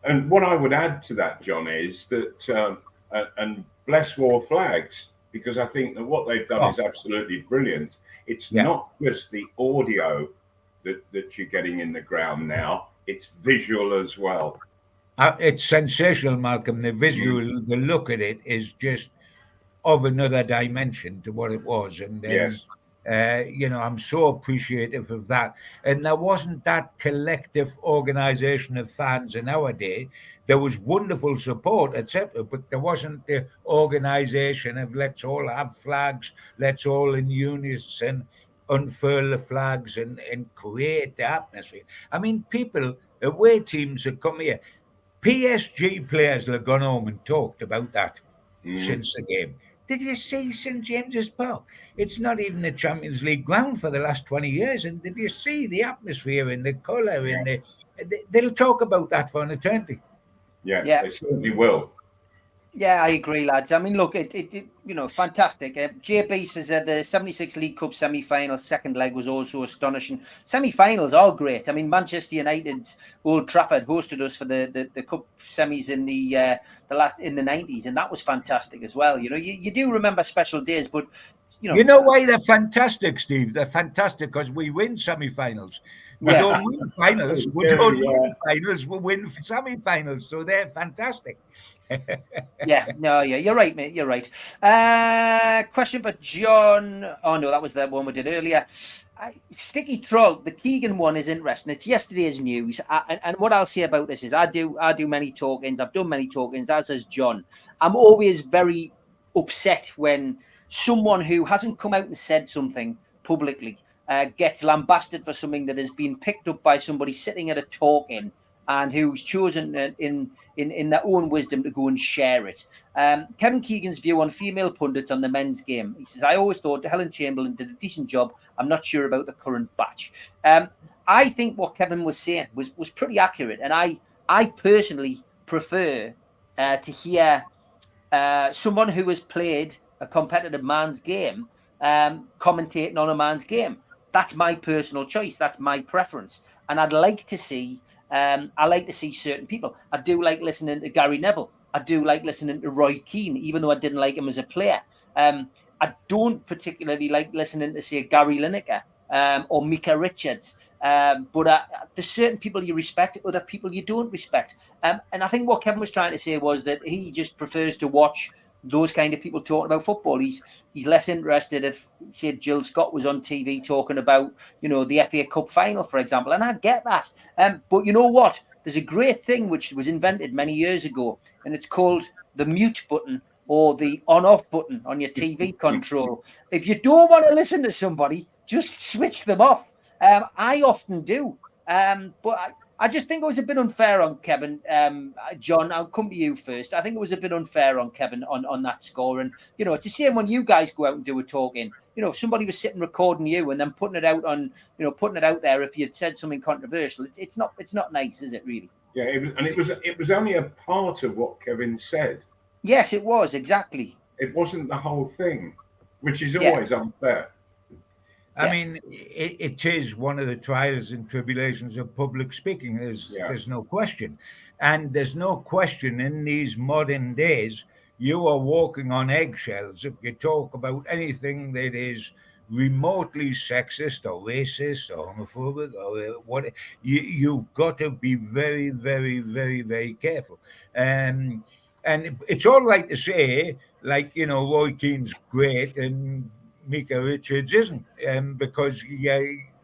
And what I would add to that, John, is that, and bless war flags, because I think that what they've done is absolutely brilliant. It's not just the audio that you're getting in the ground now, it's visual as well. It's sensational, Malcolm. The visual, the look at it is just of another dimension to what it was. And yes. I'm so appreciative of that. And there wasn't that collective organisation of fans in our day. There was wonderful support, etc., but there wasn't the organisation of let's all have flags, let's all in unison unfurl the flags and create the atmosphere. I mean, people, away teams that come here, PSG players have gone home and talked about that since the game. Did you see St James's Park? It's not even the Champions League ground for the last 20 years. And did you see the atmosphere and the colour? And they'll talk about that for an eternity. Yeah, they certainly will. Yeah, I agree, lads. I mean, look, it fantastic. JB says that the 76 League Cup semi-final second leg was also astonishing. Semi-finals are great. I mean, Manchester United's Old Trafford hosted us for the cup semis in the 90s, and that was fantastic as well. You know, you do remember special days, but you know why they're fantastic, Steve? They're fantastic because we win semi-finals. We don't win finals. We don't win finals. We win semi-finals, so they're fantastic. You're right, mate. You're right. Question for John. Oh no, that was the one we did earlier. Sticky Troll, the Keegan one is interesting. It's yesterday's news, and what I'll say about this is I do many talk-ins. I've done many talk-ins, as has John. I'm always very upset when someone who hasn't come out and said something publicly gets lambasted for something that has been picked up by somebody sitting at a talk-in and who's chosen in their own wisdom to go and share it. Kevin Keegan's view on female pundits on the men's game. He says, I always thought Helen Chamberlain did a decent job. I'm not sure about the current batch. I think what Kevin was saying was pretty accurate. And I personally prefer to hear someone who has played a competitive man's game commentating on a man's game. That's my personal choice. That's my preference. And I'd like to see certain people. I do like listening to Gary Neville. I do like listening to Roy Keane, even though I didn't like him as a player. I don't particularly like listening to, say, Gary Lineker or Micah Richards. But there's certain people you respect, other people you don't respect. And I think what Kevin was trying to say was that he just prefers to watch those kind of people talking about football. He's less interested if, say, Jill Scott was on TV talking about, the FA Cup final, for example. And I get that. But you know what? There's a great thing which was invented many years ago, and it's called the mute button or the on-off button on your TV control. If you don't want to listen to somebody, just switch them off. I often do. But I just think it was a bit unfair on Kevin. John, I'll come to you first. I think it was a bit unfair on Kevin on that score. And, it's the same when you guys go out and do a talking. If somebody was sitting recording you and then putting it out there if you'd said something controversial, it's not nice, is it really? Yeah, it was only a part of what Kevin said. Yes, it was, exactly. It wasn't the whole thing, which is always unfair. I mean, it is one of the trials and tribulations of public speaking. There's no question. And there's no question in these modern days, you are walking on eggshells if you talk about anything that is remotely sexist or racist or homophobic or what. You've got to be very, very, very, very careful. And it's all right to say, like, Roy Keane's great and Micah Richards isn't, because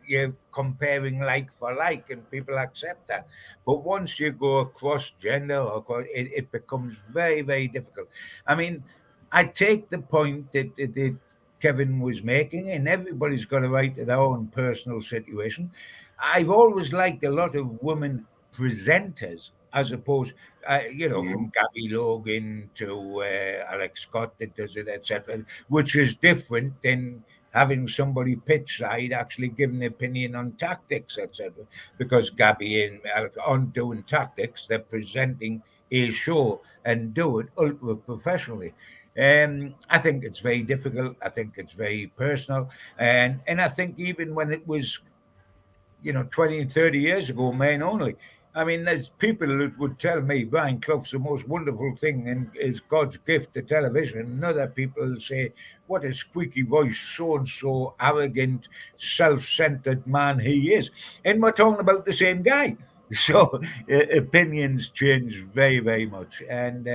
you're comparing like for like, and people accept that. But once you go across gender, it becomes very, very difficult. I mean, I take the point that Kevin was making, and everybody's got a right to their own personal situation. I've always liked a lot of women presenters, as opposed, from Gabby Logan to Alex Scott that does it, etc., which is different than having somebody pitch side actually give an opinion on tactics, etc. Because Gabby and Alex aren't doing tactics; they're presenting a show and do it ultra professionally. I think it's very difficult. I think it's very personal, and I think even when it was 20 and 30 years ago, men only. I mean, there's people that would tell me Brian Clough's the most wonderful thing and is God's gift to television. And other people say, what a squeaky voice, so-and-so arrogant, self-centered man he is. And we're talking about the same guy. So opinions change very, very much. And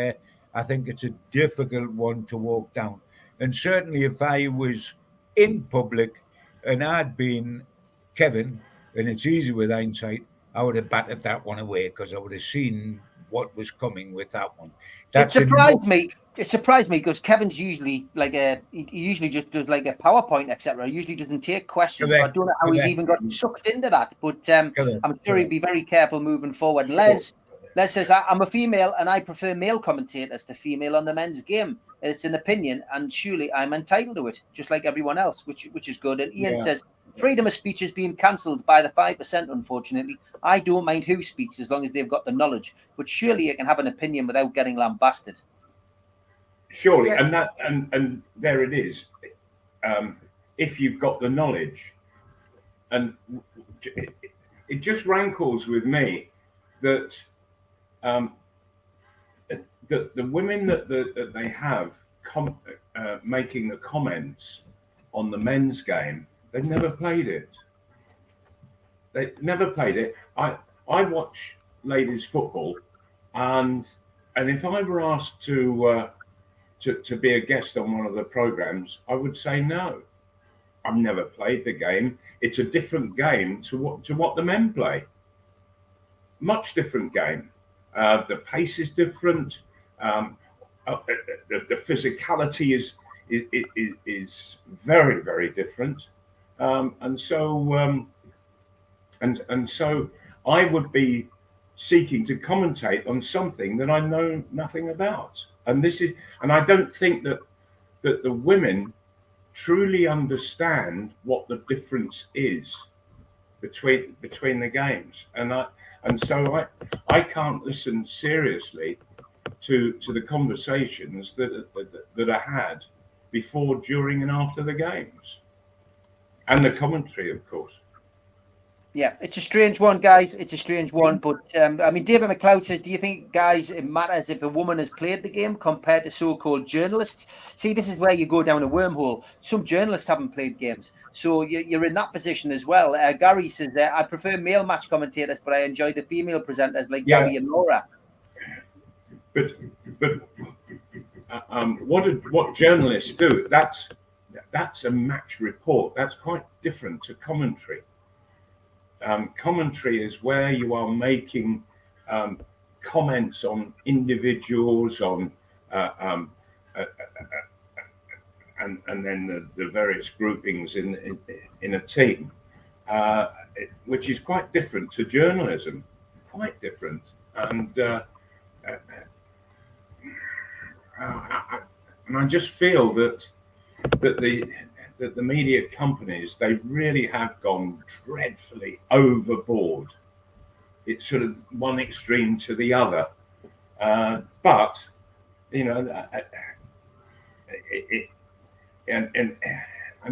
I think it's a difficult one to walk down. And certainly if I was in public and I'd been Kevin, and it's easy with hindsight, I would have batted that one away because I would have seen what was coming with that one. It surprised me. It surprised me because Kevin's usually he usually just does like a PowerPoint, etc. He usually doesn't take questions. Correct. So I don't know how he's even got sucked into that. But I'm sure he'd be very careful moving forward. Les says, I'm a female and I prefer male commentators to female on the men's game. It's an opinion, and surely I'm entitled to it, just like everyone else, which is good. And Ian says, freedom of speech is being cancelled by the 5%, unfortunately. I don't mind who speaks as long as they've got the knowledge, but surely you can have an opinion without getting lambasted. Surely, and there it is. If you've got the knowledge, and it just rankles with me that the women that they have making the comments on the men's game, they've never played it. I watch ladies football, and if I were asked to be a guest on one of the programs, I would say no. I've never played the game. It's a different game to what the men play. Much different game. The pace is different. The physicality is very, very different. And so I would be seeking to commentate on something that I know nothing about. And I don't think that the women truly understand what the difference is between the games. And so I can't listen seriously to the conversations that are had before, during, and after the games, and the commentary, of course. Yeah, it's a strange one, guys. It's a strange one. But, David McLeod says, do you think, guys, it matters if a woman has played the game compared to so-called journalists? See, this is where you go down a wormhole. Some journalists haven't played games. So you're in that position as well. Gary says, I prefer male match commentators, but I enjoy the female presenters like Gabby and Laura. But what journalists do, that's a match report. That's quite different to commentary. Commentary is where you are making comments on individuals, and then the various groupings in a team, which is quite different to journalism. Quite different, and I just feel that the media companies, they really have gone dreadfully overboard. It's sort of one extreme to the other. But, and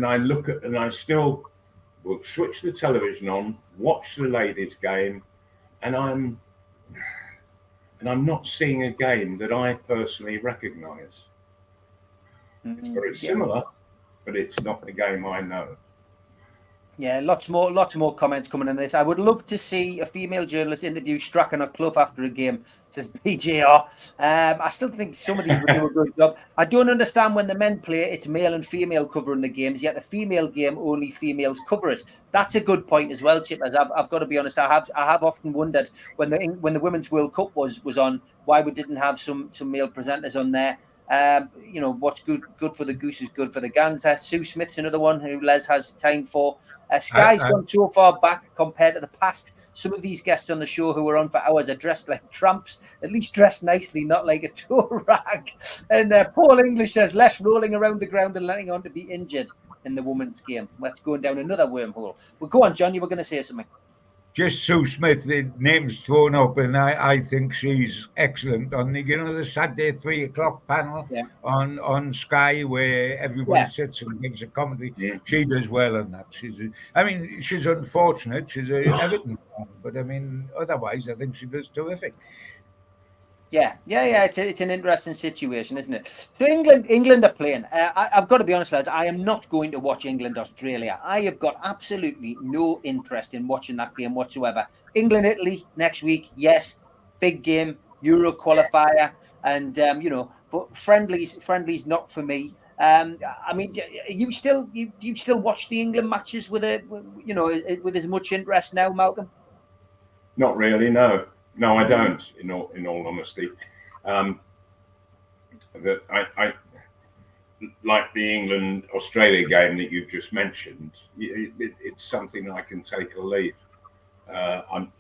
I look at, and I still will switch the television on, watch the ladies' game, and I'm not seeing a game that I personally recognise. It's very similar, but it's not the game I know. Yeah, lots more comments coming in this. I would love to see a female journalist interview Strachan or Clough after a game, says BJR. I still think some of these would do a good job. I don't understand when the men play, it's male and female covering the games, yet the female game, only females cover it. That's a good point as well, Chip. As I've got to be honest, I have often wondered when the Women's World Cup was on, why we didn't have some male presenters on there. What's good for the goose is good for the gander. Sue Smith's another one who Les has time for. Sky's gone so far back compared to the past. Some of these guests on the show who were on for hours are dressed like tramps, at least dressed nicely, not like a tour rag. And Paul English says, less rolling around the ground and letting on to be injured in the women's game. Let's go down another wormhole. Well, go on, John, you were going to say something. Just Sue Smith, the name's thrown up, and I think she's excellent on the Saturday 3:00 panel on Sky, where everybody sits and gives a commentary. Yeah. She does well on that. She's unfortunate. She's a Everton fan, but otherwise, I think she does terrific. Yeah. It's an interesting situation, isn't it? So England are playing. I've got to be honest, lads. I am not going to watch England-Australia. I have got absolutely no interest in watching that game whatsoever. England-Italy next week, yes, big game, Euro qualifier, and but friendlies not for me. Do you still watch the England matches with as much interest now, Malcolm? Not really, no. No, I don't. In all honesty, I like the England-Australia game that you've just mentioned. It's something I can take or leave. I'm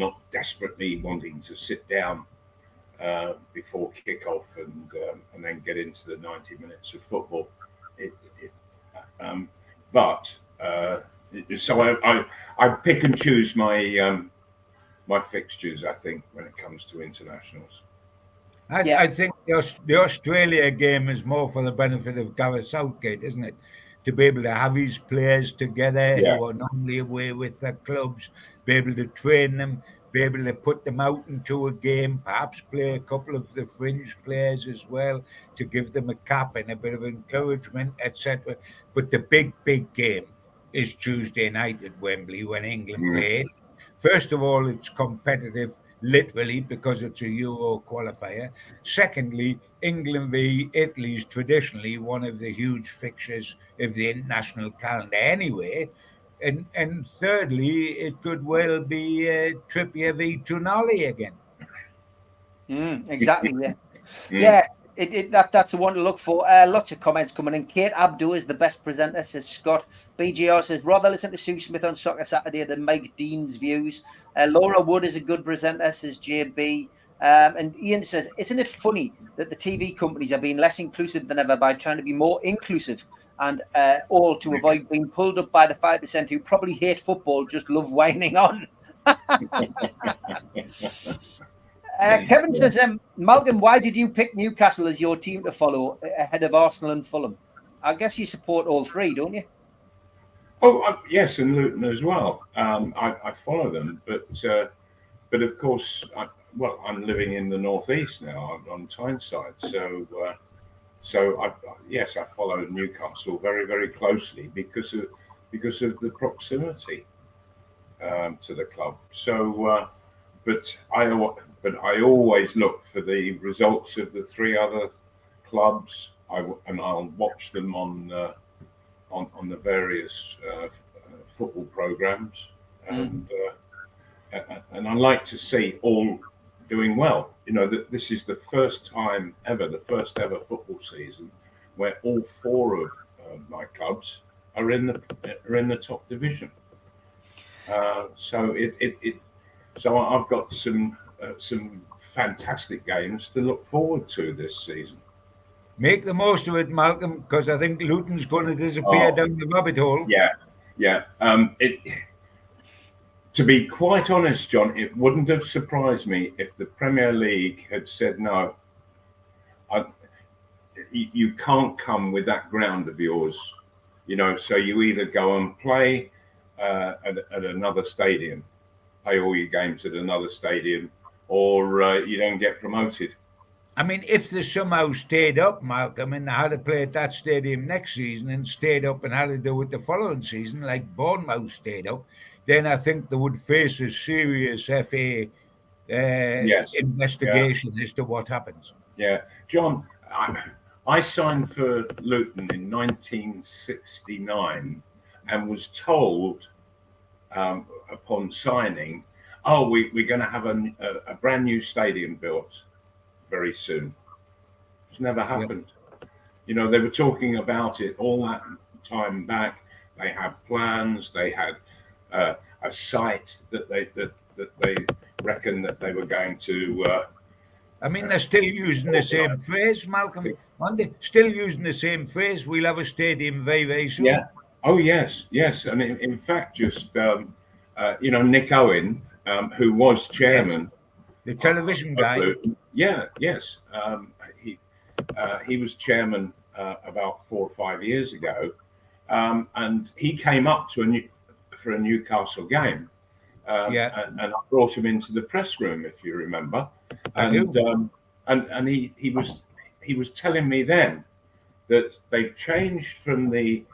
not desperately wanting to sit down before kick-off and then get into the 90 minutes of football. So I pick and choose my fixtures, I think, when it comes to internationals. I think the Australia game is more for the benefit of Gareth Southgate, isn't it? To be able to have his players together who are normally away with their clubs, be able to train them, be able to put them out into a game, perhaps play a couple of the fringe players as well to give them a cap and a bit of encouragement, etc. But the big game is Tuesday night at Wembley when England play. First of all, it's competitive, literally, because it's a Euro qualifier. Secondly, England v Italy is traditionally one of the huge fixtures of the international calendar anyway. And thirdly, it could well be Trippier v Tonali again. Exactly, yeah. Yeah. That's the one to look for. Lots of comments coming in. Kate Abdo is the best presenter, says Scott. BGR says, rather listen to Sue Smith on Soccer Saturday than Mike Dean's views. Laura Wood is a good presenter, says JB. And Ian says, isn't it funny that the TV companies are being less inclusive than ever by trying to be more inclusive and all to avoid being pulled up by the 5% who probably hate football, just love whining on? Kevin says, Malcolm, why did you pick Newcastle as your team to follow ahead of Arsenal and Fulham? I guess you support all three, don't you? Oh, yes, and Luton as well. I follow them, but of course, I'm living in the northeast now. I'm on Tyne side, so I follow Newcastle very, very closely because of the proximity to the club. So, but I always look for the results of the three other clubs, and I'll watch them on the various football programs, and I like to see all doing well. This is the first ever football season where all four of my clubs are in the top division. So I've got some fantastic games to look forward to this season. Make the most of it, Malcolm, because I think Luton's going to disappear down the rabbit hole. Yeah. To be quite honest, John, it wouldn't have surprised me if the Premier League had said no. You can't come with that ground of yours, So you either go and play at another stadium, play all your games at another stadium, or you don't get promoted. I mean, if they somehow stayed up, Malcolm, and they had to play at that stadium next season and stayed up and had to do it the following season, like Bournemouth stayed up, then I think they would face a serious FA Yes. investigation as to what happens. Yeah. John, I signed for Luton in 1969 and was told upon signing, we're going to have a brand new stadium built very soon. It's never happened. Yeah. You know, they were talking about it all that time back. They had plans. They had a site that they reckoned that they were going to. I mean, they're still using the same phrase, Malcolm. Aren't they? Still using the same phrase. We'll have a stadium very, very soon. Yeah. Oh yes, yes. And in fact, just Nick Owen, who was chairman, the television guy. Yeah. Yes. He was chairman about 4 or 5 years ago, and he came up to for a Newcastle game. And I brought him into the press room, if you remember, and he was telling me then that they changed from the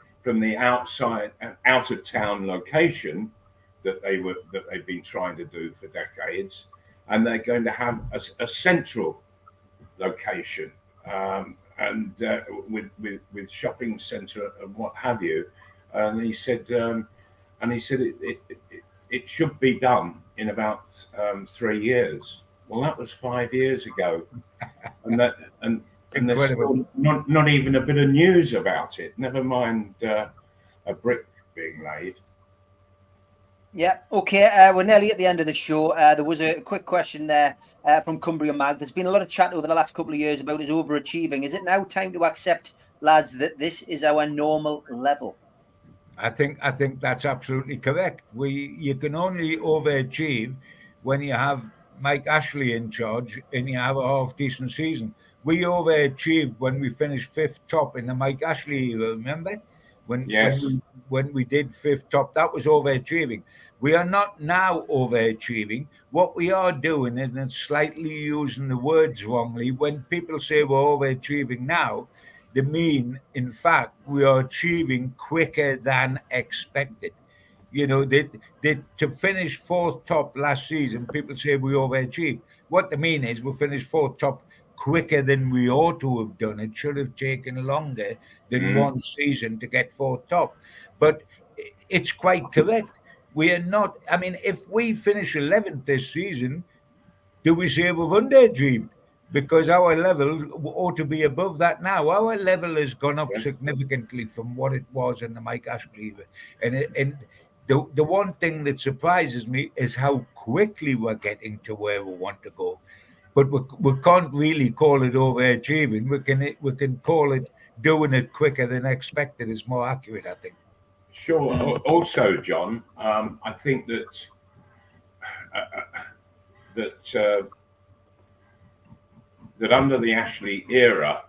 outside out of town location that they've been trying to do for decades, and they're going to have a central location with shopping centre and what have you. And he said it should be done in about 3 years. Well, that was 5 years ago, and there's still not even a bit of news about it. Never mind a brick being laid. Yeah, okay. We're nearly at the end of the show. There was a quick question there from Cumbria Mag. There's been a lot of chat over the last couple of years about it overachieving. Is it now time to accept, lads, that this is our normal level? I think that's absolutely correct. You can only overachieve when you have Mike Ashley in charge and you have a half decent season. We overachieved when we finished 5th top in the Mike Ashley era, remember? When we did 5th top, that was overachieving. We are not now overachieving. What we are doing, and it's slightly using the words wrongly, when people say we're overachieving now, they mean, in fact, we are achieving quicker than expected. You know, to finish 4th top last season, people say we overachieved. What they mean is we finished 4th top quicker than we ought to have done. It should have taken longer than one season to get 4th top. But it's quite correct. We are not, I mean, if we finish 11th this season, do we say we've underachieved? Because our level ought to be above that now. Our level has gone up significantly from what it was in the Mike Ashley era. And the one thing that surprises me is how quickly we're getting to where we want to go. But we can't really call it overachieving. We can call it doing it quicker than expected is more accurate, I think. Sure. Also, John, I think that under the Ashley era,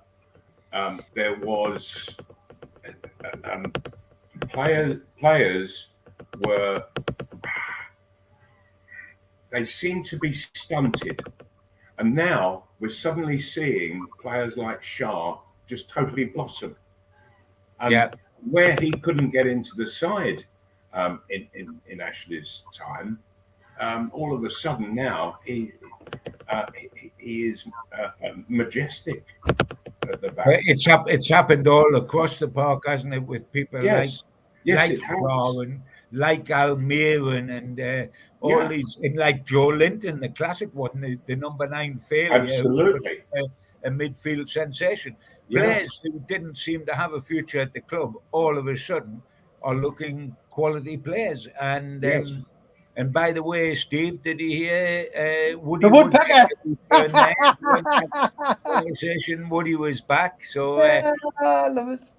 there was players were, they seemed to be stunted, and now we're suddenly seeing players like Shah just totally blossom. Where he couldn't get into the side in Ashley's time, all of a sudden now he is majestic at the back. It's happened all across the park, hasn't it? With people like Darwin, like Almiron, and all these, and like Joe Linton, the classic one, the number 9 failure, absolutely, a midfield sensation. Players who didn't seem to have a future at the club, all of a sudden, are looking quality players. And and by the way, Steve, did you hear Woody the Woodpecker? Woody was back, so I love it.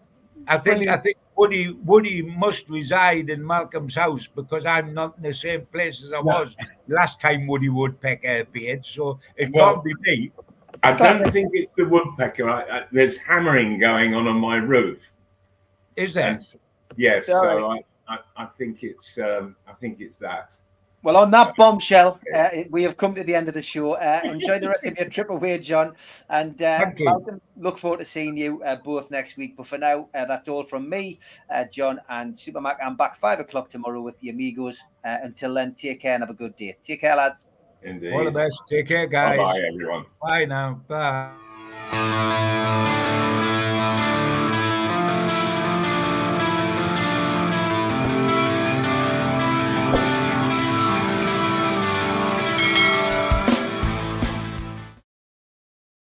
I think Woody must reside in Malcolm's house, because I'm not in the same place as I was last time Woody Woodpecker appeared, so it can't be me. I don't think it's the woodpecker. There's hammering going on my roof. Is there? Yes. So I think it's that. Well, on that bombshell, we have come to the end of the show. Enjoy the rest of your trip away, John. And Thank you. Malcolm, look forward to seeing you both next week. But for now, that's all from me, John and Supermac. I'm back 5 o'clock tomorrow with the Amigos. Until then, take care and have a good day. Take care, lads. Indeed. All the best. Take care, guys. Bye-bye, everyone. Bye now. Bye.